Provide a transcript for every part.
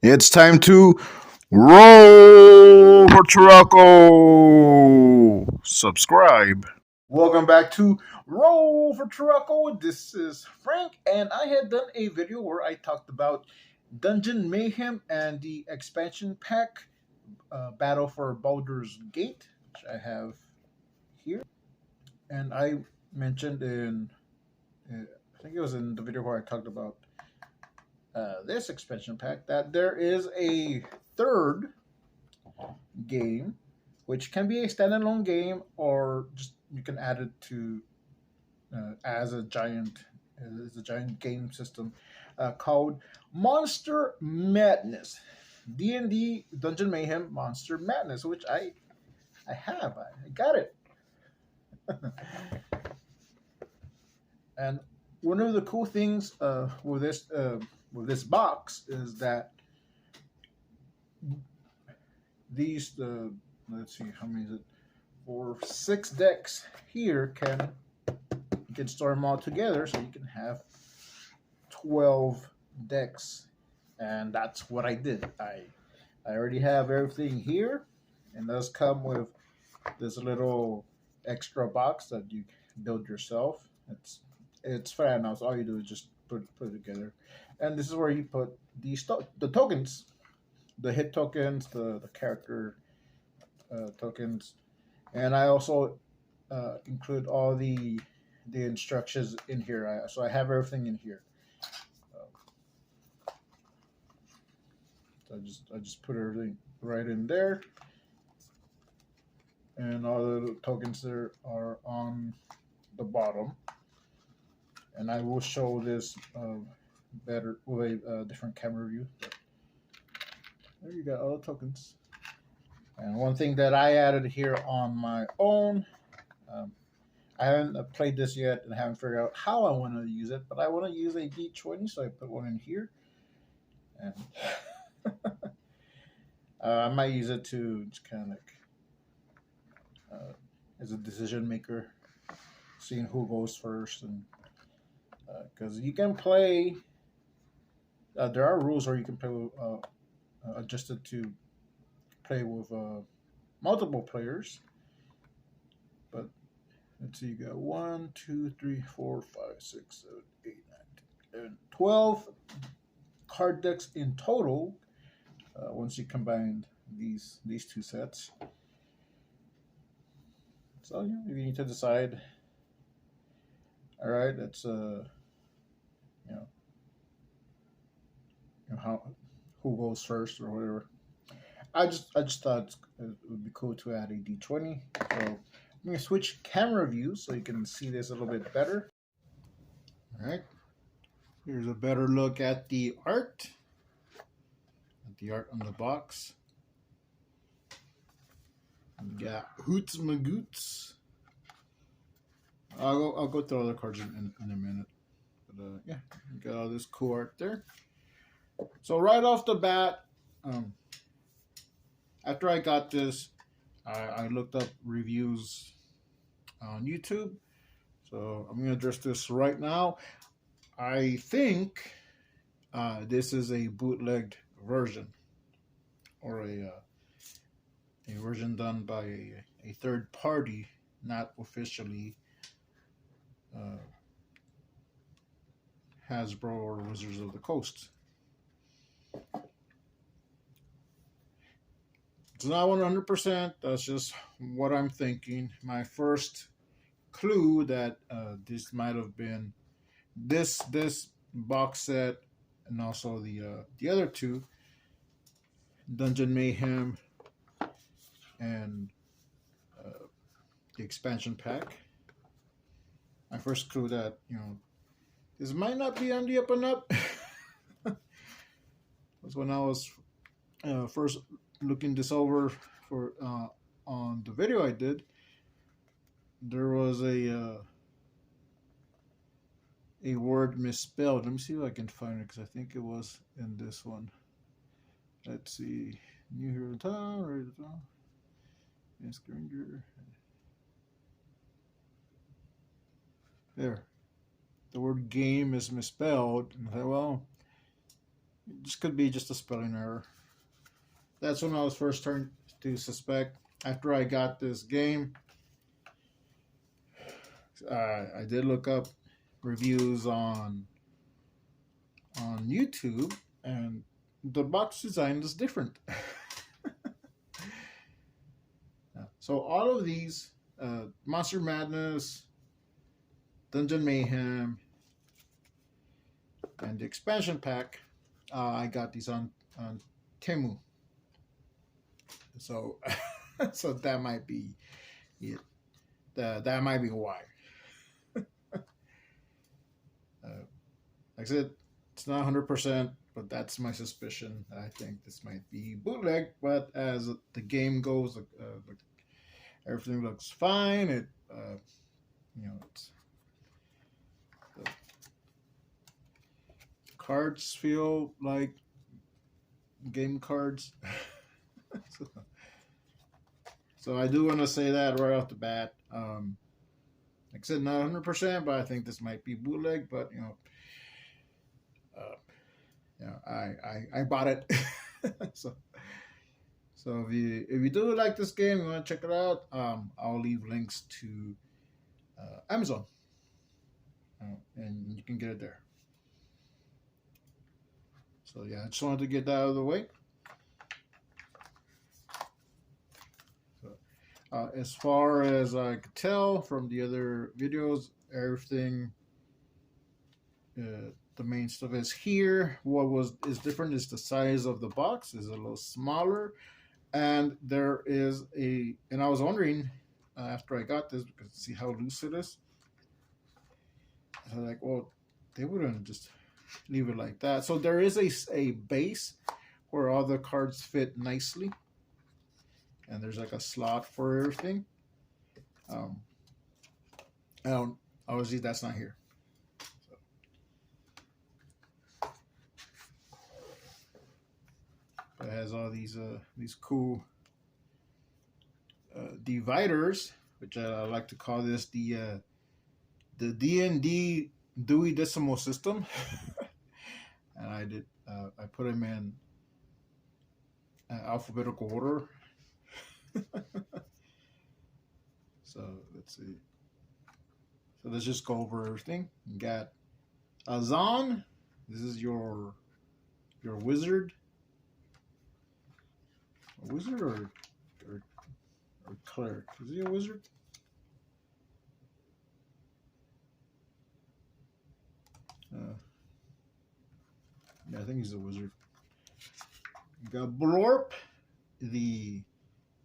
It's time to roll for Trucko. Subscribe. Welcome back to Roll for Trucko. This is Frank, and I had done a video where I talked about Dungeon Mayhem and the expansion pack Battle for Baldur's Gate, which I have here. And I mentioned I think it was in the video where I talked about this expansion pack that there is a third game, which can be a standalone game or just you can add it to as a giant game system called Monster Madness, D&D Dungeon Mayhem Monster Madness, which I got it. And one of the cool things with this box is that these let's see how many is it, for 6 decks here you can store them all together, so you can have 12 decks, and that's what I did. I already have everything here, and does come with this little extra box that you build yourself. It's fair enough. So all you do is just put it together, and this is where you put the tokens, the hit tokens, the character tokens, and I also include all the instructions in here. So I have everything in here. So I just put everything right in there, and all the tokens there are on the bottom. And I will show this better with a different camera view. There you got all the tokens. And one thing that I added here on my own, I haven't played this yet and haven't figured out how I want to use it, but I want to use a D20, so I put one in here. And I might use it to just kind of like as a decision maker, seeing who goes first, and because you can play. There are rules where you can play with, adjusted to play with multiple players. But let's see, you got 1, 2, 3, 4, 5, 6, 7, 8, 9, 10, 11, 12 card decks in total. Once you combine these two sets, so you need to decide. All right, that's how who goes first or whatever. I just thought it would be cool to add a D20. So I'm gonna switch camera views so you can see this a little bit better. All right, here's a better look at the art. The art on the box. We got Hoots Magoots. I'll go through all the cards in a minute. But yeah, we got all this cool art there. So right off the bat, after I got this, I looked up reviews on YouTube. So I'm going to address this right now. I think this is a bootlegged version, or a version done by a third party, not officially Hasbro or Wizards of the Coast. It's not 100%. That's just what I'm thinking. My first clue that this might have been this box set, and also the other two, Dungeon Mayhem and the expansion pack. My first clue that this might not be on the up and up. That's when I was first looking this over for on the video I did. There was a word misspelled. Let me see if I can find it, because I think it was in this one. Let's see. New Hero in Town, ready to town. Yes, Granger. There. The word game is misspelled. And I thought, well, This could be just a spelling error. That's when I was first starting to suspect. After I got this game, I did look up reviews on YouTube, and the box design is different. So all of these, Monster Madness, Dungeon Mayhem, and the expansion pack, I got these on Temu. So, so that might be it. That might be why. Like I said, it's not 100%, but that's my suspicion. I think this might be bootleg, but as the game goes, everything looks fine. It, it's, the cards feel like game cards. So I do want to say that right off the bat. Like I said, not 100%, but I think this might be bootleg. But I bought it. so if you do like this game, you want to check it out, I'll leave links to Amazon, and you can get it there. So yeah, I just wanted to get that out of the way. So, as far as I could tell from the other videos, everything, the main stuff is here. What is different is the size of the box is a little smaller, and there is and I was wondering after I got this, because see how loose it is. I was like, well, they wouldn't just leave it like that. So there is a base where all the cards fit nicely, and there's like a slot for everything. Obviously that's not here. So. It has all these cool dividers, which I like to call this the D&D Dewey Decimal System. And I put them in alphabetical order. So let's see. So let's just go over everything. You got Azan. This is your wizard. A wizard or cleric? Is he a wizard? Yeah, I think he's a wizard. You got Blorp, the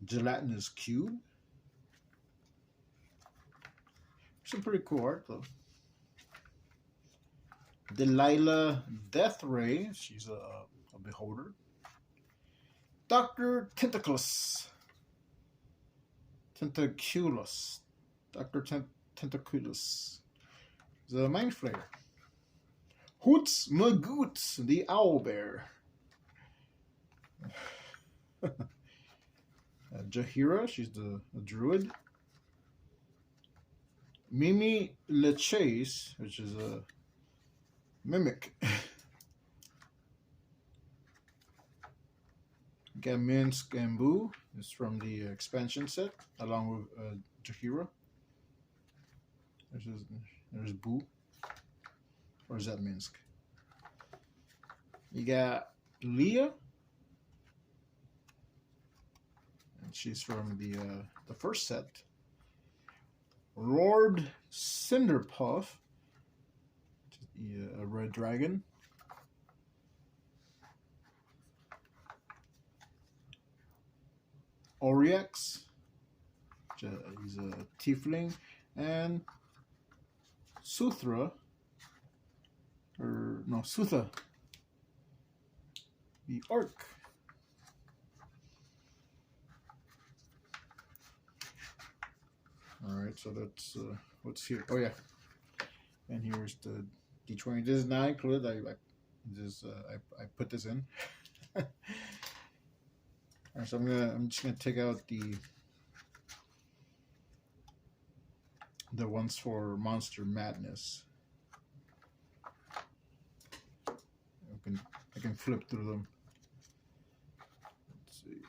gelatinous cube. Some pretty cool art though. Delilah Deathray, she's a beholder. Dr. Tentaculus. Dr. Tentaculus. The Mind Flayer. Hoots Magoots, the owl bear. Jahira, she's the druid. Mimi Lechase, which is a mimic. Gaminsk and Boo is from the expansion set, along with Jahira. There's Boo. Or is that Minsk? You got Leah. And she's from the first set. Lord Cinderpuff, a red dragon. Oryx, he's a tiefling, and Sutha, the orc. All right, so that's what's here. Oh yeah, and here's the D20. This is not included. I put this in. All right, so I'm just gonna take out the ones for Monster Madness. I can flip through them. Let's see.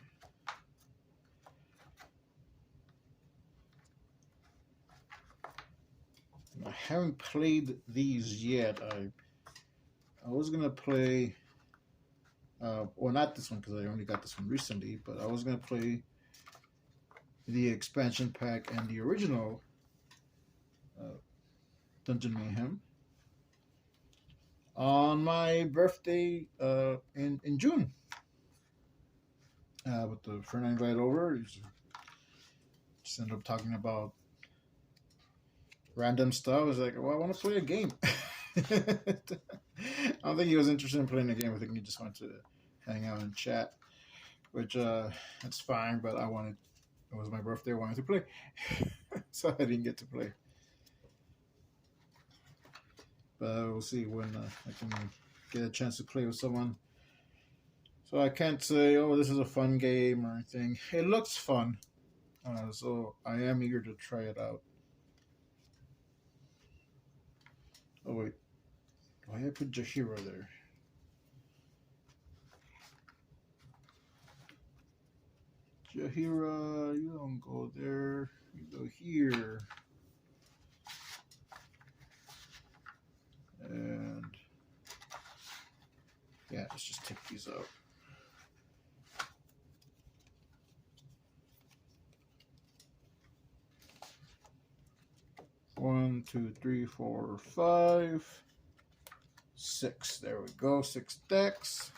I haven't played these yet. I was gonna play, well, not this one because I only got this one recently, but I was gonna play the expansion pack and the original Dungeon Mayhem on my birthday in June. With the friend I invited over, just ended up talking about random stuff. I was like, well, I want to play a game. I don't think he was interested in playing a game. I think he just wanted to hang out and chat, which that's fine. But it was my birthday. I wanted to play, so I didn't get to play. But we'll see when I can get a chance to play with someone. So I can't say, oh, this is a fun game or anything. It looks fun, so I am eager to try it out. Oh wait, why did I put Jaheira there? Jaheira, you don't go there. You go here. And yeah, let's just take these out. One, two, three, four, 5, 6. There we go. 6 decks.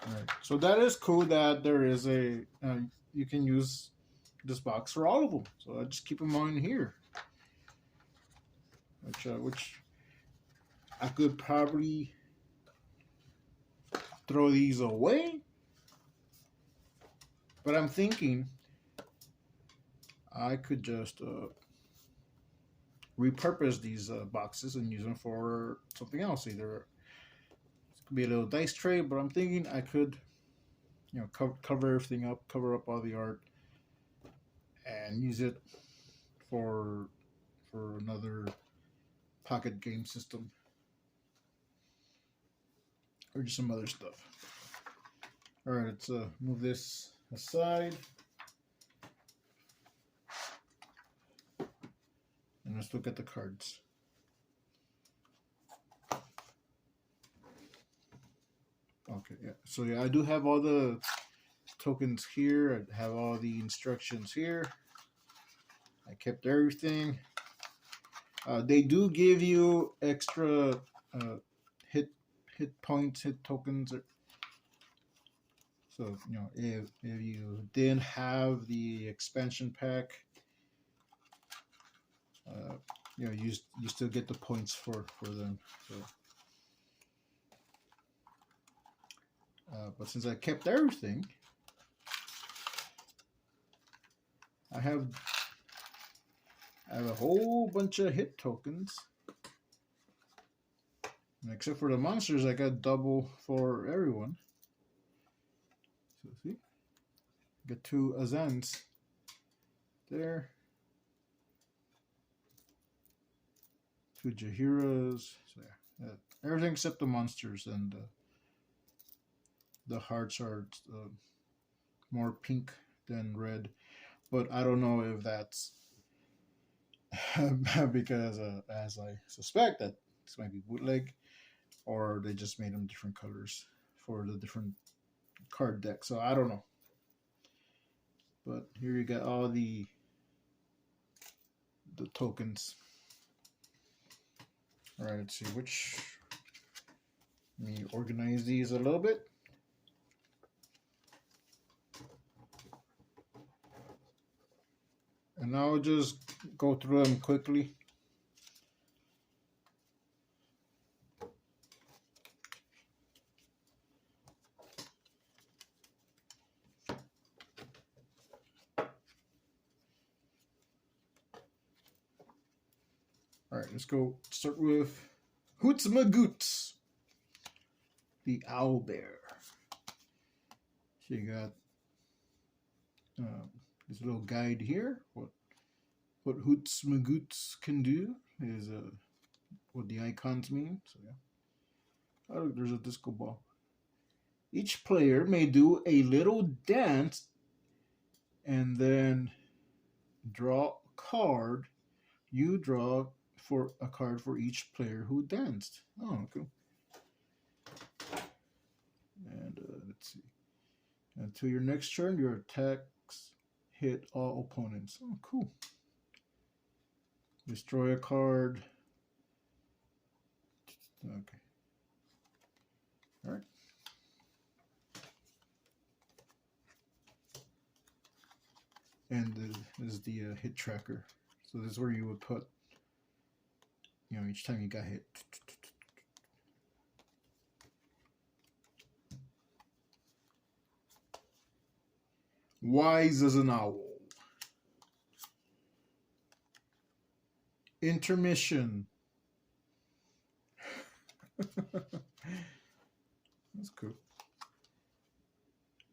All right. So that is cool that there is a you can use this box for all of them. So I just keep them on here. Which I could probably throw these away, but I'm thinking I could just repurpose these boxes and use them for something else. Either it could be a little dice tray, but I'm thinking I could, cover everything up, cover up all the art, and use it for another pocket game system or just some other stuff. All right, let's move this aside and let's look at the cards. Okay, yeah. So yeah, I do have all the tokens here. I have all the instructions here. I kept everything. They do give you extra hit points, hit tokens. So if you didn't have the expansion pack, you still get the points for them. So, but since I kept everything, I have a whole bunch of hit tokens. And except for the monsters, I got double for everyone. So see, got 2 Azans there, 2 Jaheiras. So yeah, everything except the monsters, and the hearts are more pink than red. But I don't know if that's because, as I suspect, that this might be bootleg, or they just made them different colors for the different card deck. So I don't know. But here you got all the tokens. All right, let's see which. Let me organize these a little bit. And I'll just go through them quickly. All right, let's go start with Hoots Magoots. the owl bear. So you got this little guide here. What Hoots Magoots can do is what the icons mean. So yeah. Oh, look, there's a disco ball. Each player may do a little dance and then draw a card. You draw for a card for each player who danced. Oh, cool. And let's see. Until your next turn, your attacks hit all opponents. Oh, cool. Destroy a card. Okay. All right. And this is the hit tracker. So this is where you would put, you know, each time you got hit. Wise as an owl. Intermission. That's cool.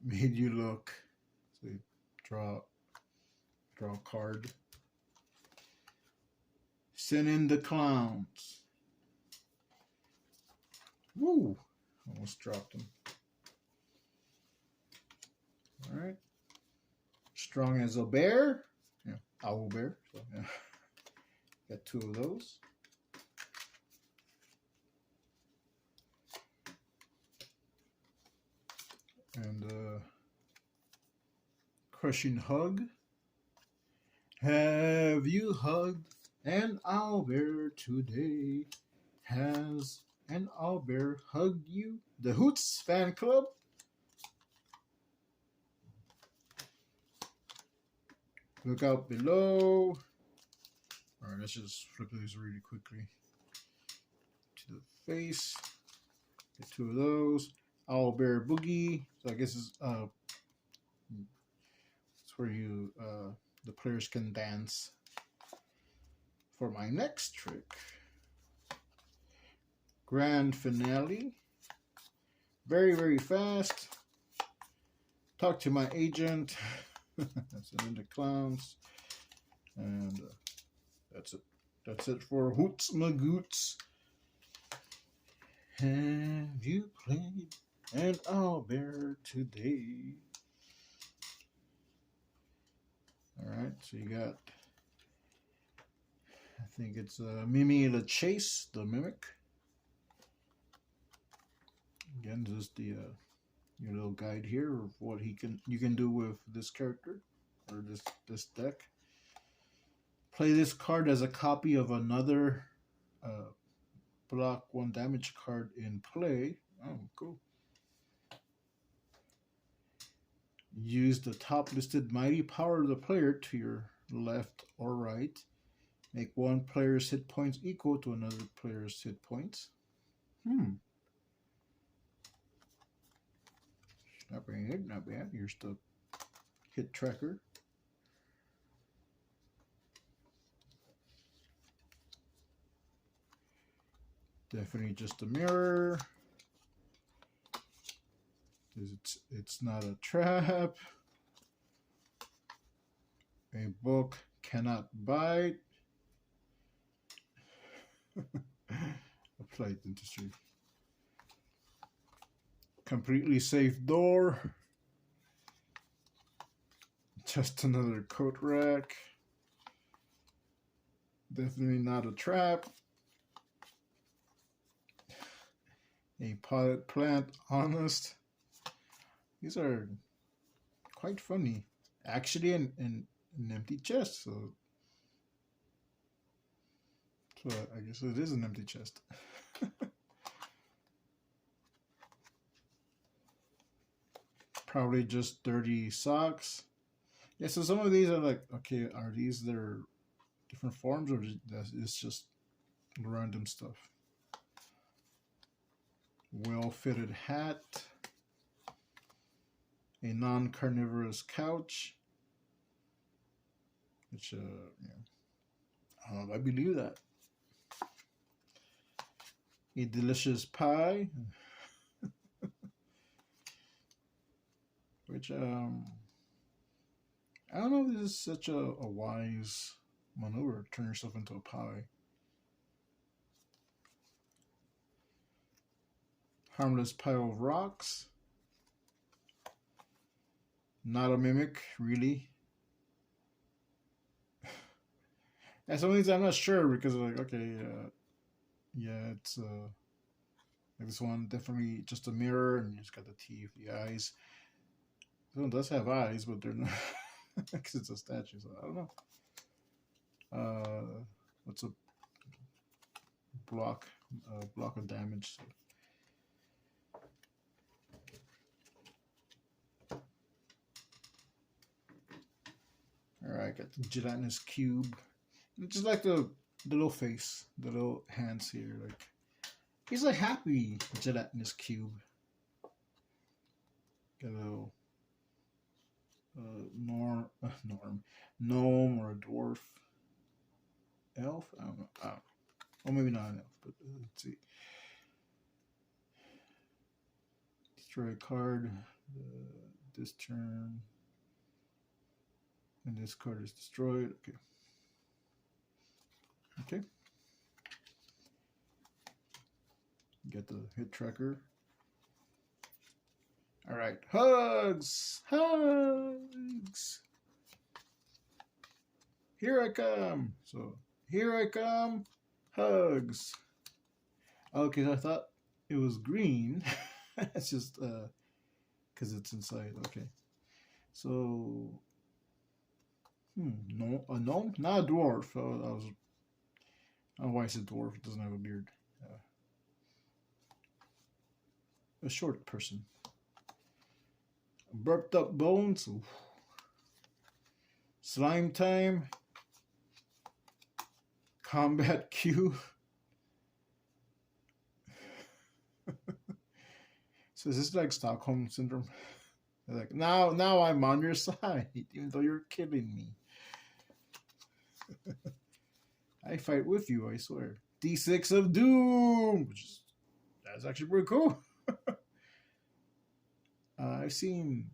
Made you look. So you draw a card. Send in the clowns. Woo! Almost dropped them. All right. Strong as a bear. Yeah, owl bear. So, yeah. Got 2 of those. And crushing hug. Have you hugged an owlbear today? Has an owlbear hugged you? The Hoots Fan Club. Look out below. All right, let's just flip these really quickly. To the face. Get 2 of those. Owlbear Boogie. So I guess it's where you the players can dance. For my next trick, Grand Finale. Very, very fast. Talk to my agent. Send in the clowns. And that's it. That's it for Hoots Magoots. Have you played an owlbear today? Alright, so you got, I think it's Mimi the Chase, the Mimic. Again, just the your little guide here of what you can do with this character or this deck. Play this card as a copy of another block 1 damage card in play. Oh, cool. Use the top listed mighty power of the player to your left or right. Make one player's hit points equal to another player's hit points. Not bad, not bad. Here's the hit tracker. Definitely just a mirror. It's not a trap. A book cannot bite. Applied dentistry. Completely safe door. Just another coat rack. Definitely not a trap. A potted plant, honest. These are quite funny. Actually, an empty chest. So I guess it is an empty chest. Probably just dirty socks. Yeah, so some of these are like, okay, are these their different forms or it's just random stuff? Well-fitted hat. A non-carnivorous couch. Which, yeah. I believe that. A delicious pie. which I don't know if this is such a wise maneuver. Turn yourself into a pie. Harmless pile of rocks. Not a mimic, really. That's the only thing I'm not sure because like okay, yeah, it's like this one definitely just a mirror and you just got the teeth, the eyes. This one does have eyes, but they're not because it's a statue. So I don't know. What's a block? Block of damage. So. All right, got the gelatinous cube. Just like the little face, the little hands here, like he's like happy gelatinous cube. Got a little gnome or a dwarf, elf. I don't know. Or maybe not an elf, but let's see. Destroy a card this turn, and this card is destroyed. Okay. Okay. Get the hit tracker. All right, hugs, hugs. Here I come. So here I come, hugs. Okay, I thought it was green. It's just because it's inside. Okay, so no, a gnome, not a dwarf. I was. I don't know why I said dwarf. It doesn't have a beard. A short person. Burped up bones. Oof. Slime time. Combat Q. So is this like Stockholm syndrome? Like now I'm on your side, even though you're killing me. I fight with you, I swear. D6 of Doom, which is that's actually pretty cool. I have seen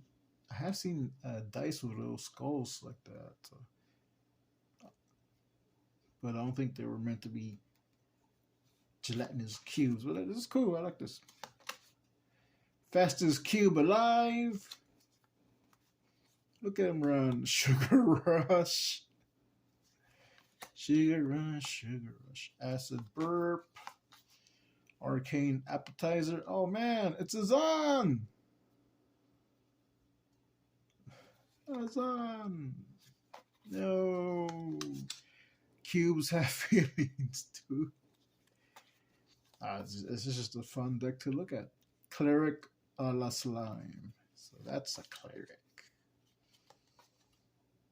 dice with little skulls like that, but I don't think they were meant to be gelatinous cubes. But this is cool. I like this. Fastest cube alive. Look at him run. Sugar rush. Sugar rush. Sugar rush. Acid burp. Arcane appetizer. Oh man, it's Azan. Azan. No. Cubes have feelings too. This is just a fun deck to look at. Cleric a la Slime. So that's a cleric.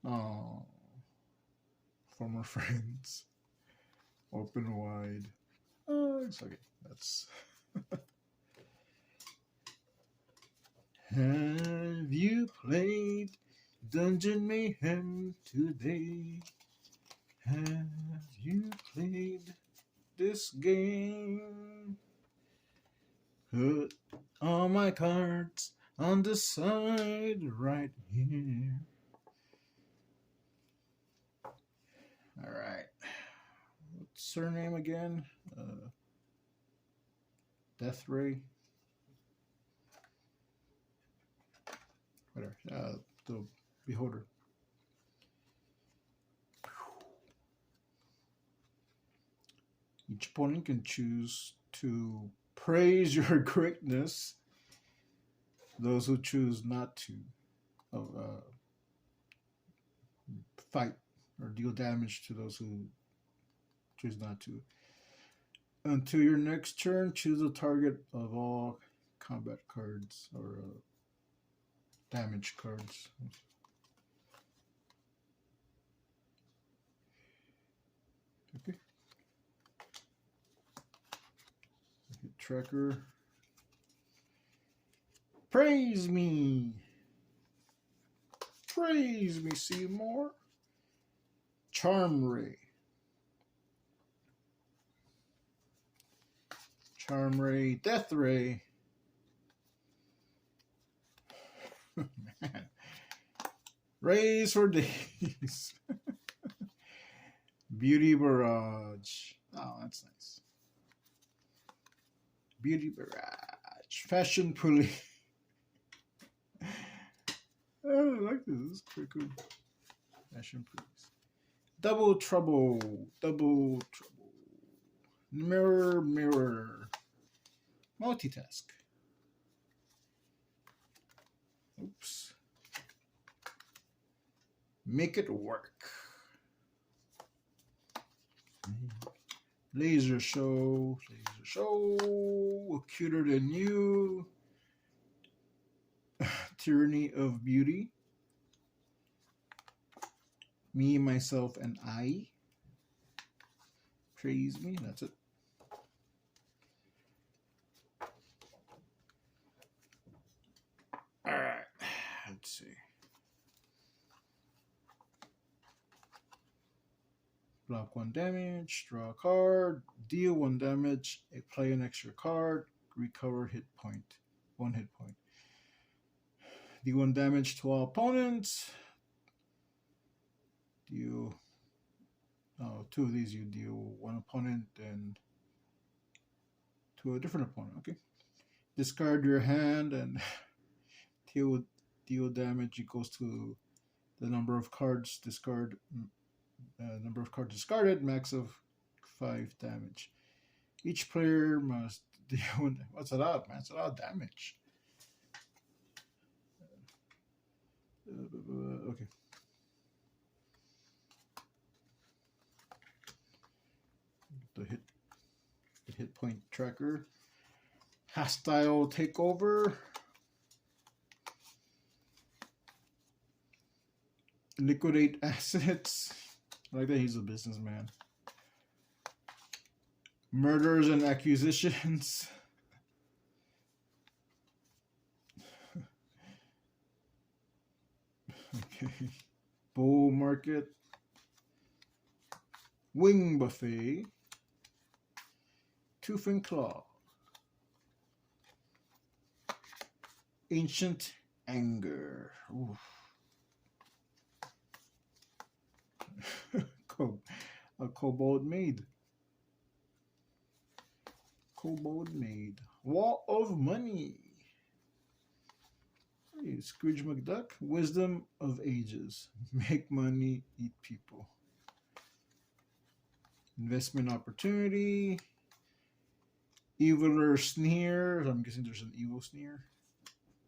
Oh. Former friends. Open wide. Oh, it's okay. That's. Have you played Dungeon Mayhem today? Have you played this game? Put all my cards on the side right here. All right. What's her name again? Deathray. Whatever. The Beholder. Each opponent can choose to praise your greatness. Those who choose not to fight or deal damage to those who choose not to. Until your next turn, choose a target of all combat cards or damage cards. Okay. Hit tracker. Praise me. Praise me, Seymour. Charm Ray. Charm Ray. Death Ray. Praise for days. Beauty Barrage. Oh, that's nice. Beauty Barrage. Fashion Police. Oh, I like this. This is pretty cool. Fashion Police. Double Trouble. Double Trouble. Mirror, Mirror. Multitask. Oops. Make it work. Laser Show. Laser Show. Cuter Than You. Tyranny of Beauty. Me, Myself, and I. Praise Me. That's it. Alright. Let's see. Block 1 damage. Draw a card. Deal 1 damage. Play an extra card. Recover hit point. 1 hit point. Deal 1 damage to all opponents. Deal 2 of these. You deal 1 opponent and to a different opponent. Okay. Discard your hand and deal damage equals to the number of cards discarded. Max of 5 damage. Each player must deal. What's a lot, man? It's a lot of damage. Okay. The hit point tracker. Hostile takeover. Liquidate assets. I like that he's a businessman. Murders and acquisitions. Okay. Bull market. Wing buffet. Tooth and claw. Ancient anger. Oof. A kobold maid. Kobold maid. Wall of money. Hey, Scrooge McDuck. Wisdom of ages. Make money, eat people. Investment opportunity. Eviler sneer. I'm guessing there's an evil sneer.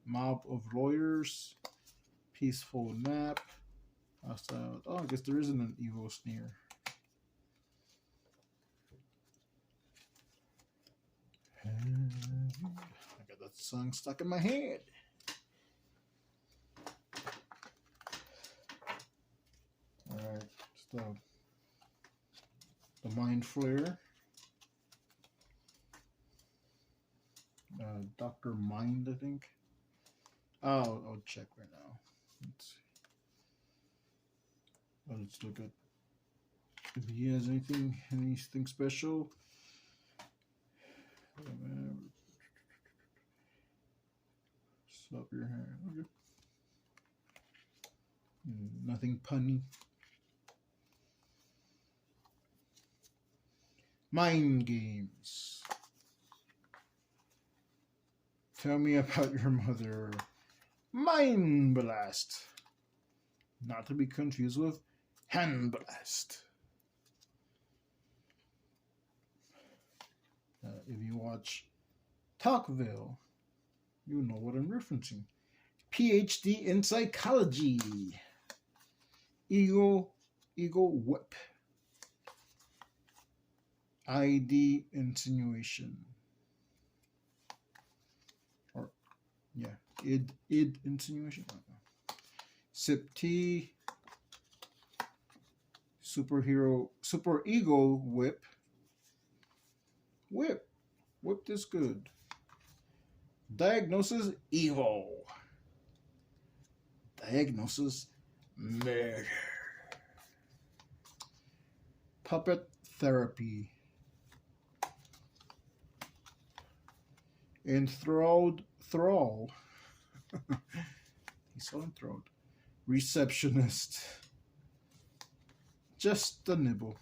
Mob of lawyers. Peaceful nap. Hostile. Oh, I guess there isn't an evil sneer. I got that song stuck in my head. Alright, so the Mind Flare. Dr. Mind, I think. I'll check right now. Let's see. Let's look at if he has anything special. Stop your hand. Okay. Nothing punny. Mind games. Tell me about your mother. Mind Blast. Not to be confused with Hand Blast. If you watch Talkville, you know what I'm referencing. PhD in psychology. Eagle Whip. ID insinuation. Or yeah, id insinuation. Sip tea. Super Eagle Whip. Whip this good. Diagnosis evil. Diagnosis murder. Puppet therapy. Enthralled thrall. He's so enthralled. Receptionist. Just a nibble.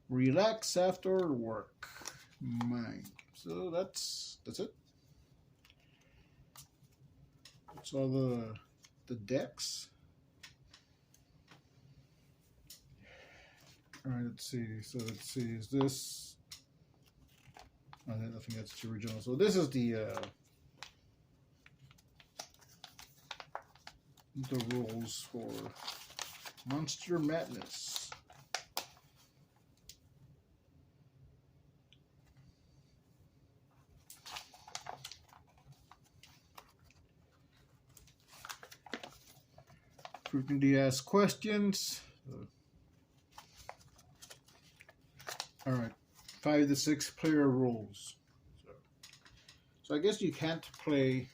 Relax after work. Mind. So that's it. That's all the decks. All right, let's see. So let's see. Is this? I think that's the original. So this is the rules for Monster Madness. Frequently asked questions. All right, 5 to 6 player rules. So I guess you can't play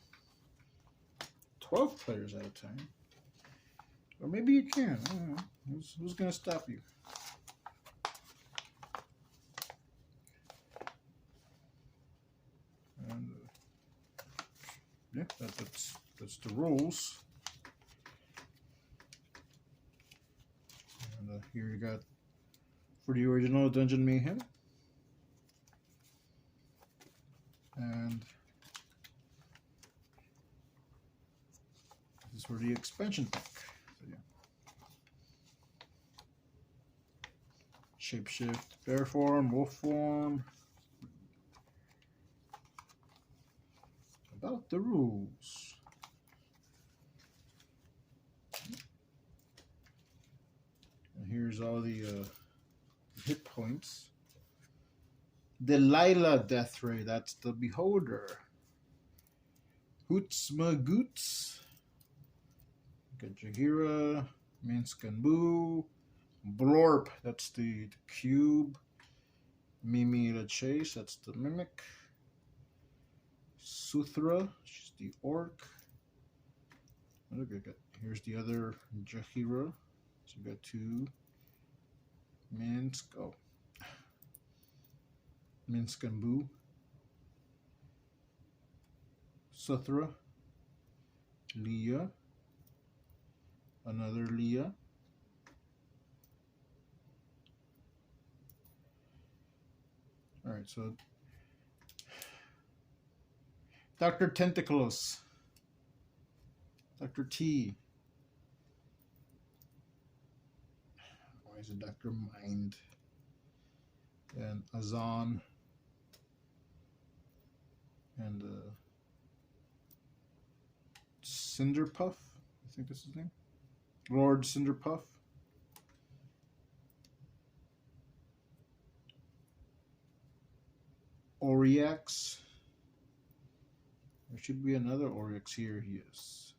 12 players at a time. Or maybe you can. I don't know. Who's going to stop you? And yeah, that's the rules. And here you got for the original Dungeon Mayhem. And this is for the expansion pack. So, yeah. Shapeshift, bear form, wolf form. About the rules. And here's all the hit points. Delilah Death Ray, that's the Beholder. Hootsmagoots. Gajahira, Minskanbu, Blorp, that's the Cube. Mimi the Chase, that's the Mimic. Suthra, she's the Orc. Look, here's the other Jahira. So you got 2. Minskanbu. Suthra. Leah. Another Leah. Alright, so Dr. Tentacles. Dr. T. Why is it Dr. Mind? And Azan. And Cinderpuff. I think that's his name. Lord Cinderpuff. Oryx. There should be another Oryx here. He is.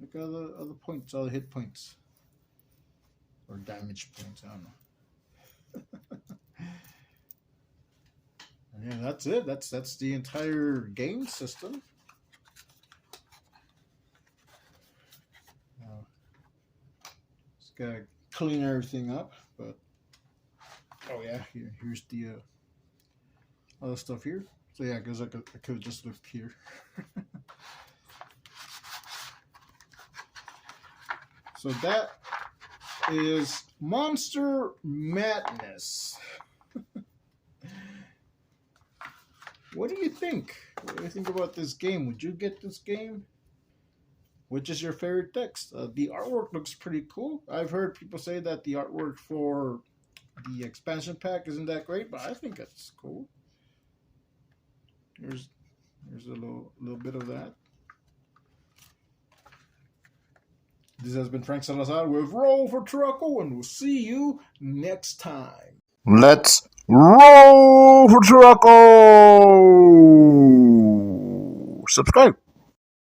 Look at all the points, all the hit points. Or damage points, I don't know. Yeah, that's it. That's the entire game system. Just gotta clean everything up, but oh yeah, here's the other stuff here. So yeah, because I could have just looked here. So that is Monster Madness. What do you think? What do you think about this game? Would you get this game? Which is your favorite text? The artwork looks pretty cool. I've heard people say that the artwork for the expansion pack isn't that great, but I think it's cool. Here's a little bit of that. This has been Frank Salazar with Roll for Truckle, and we'll see you next time. Let's roll for Truckle! Subscribe.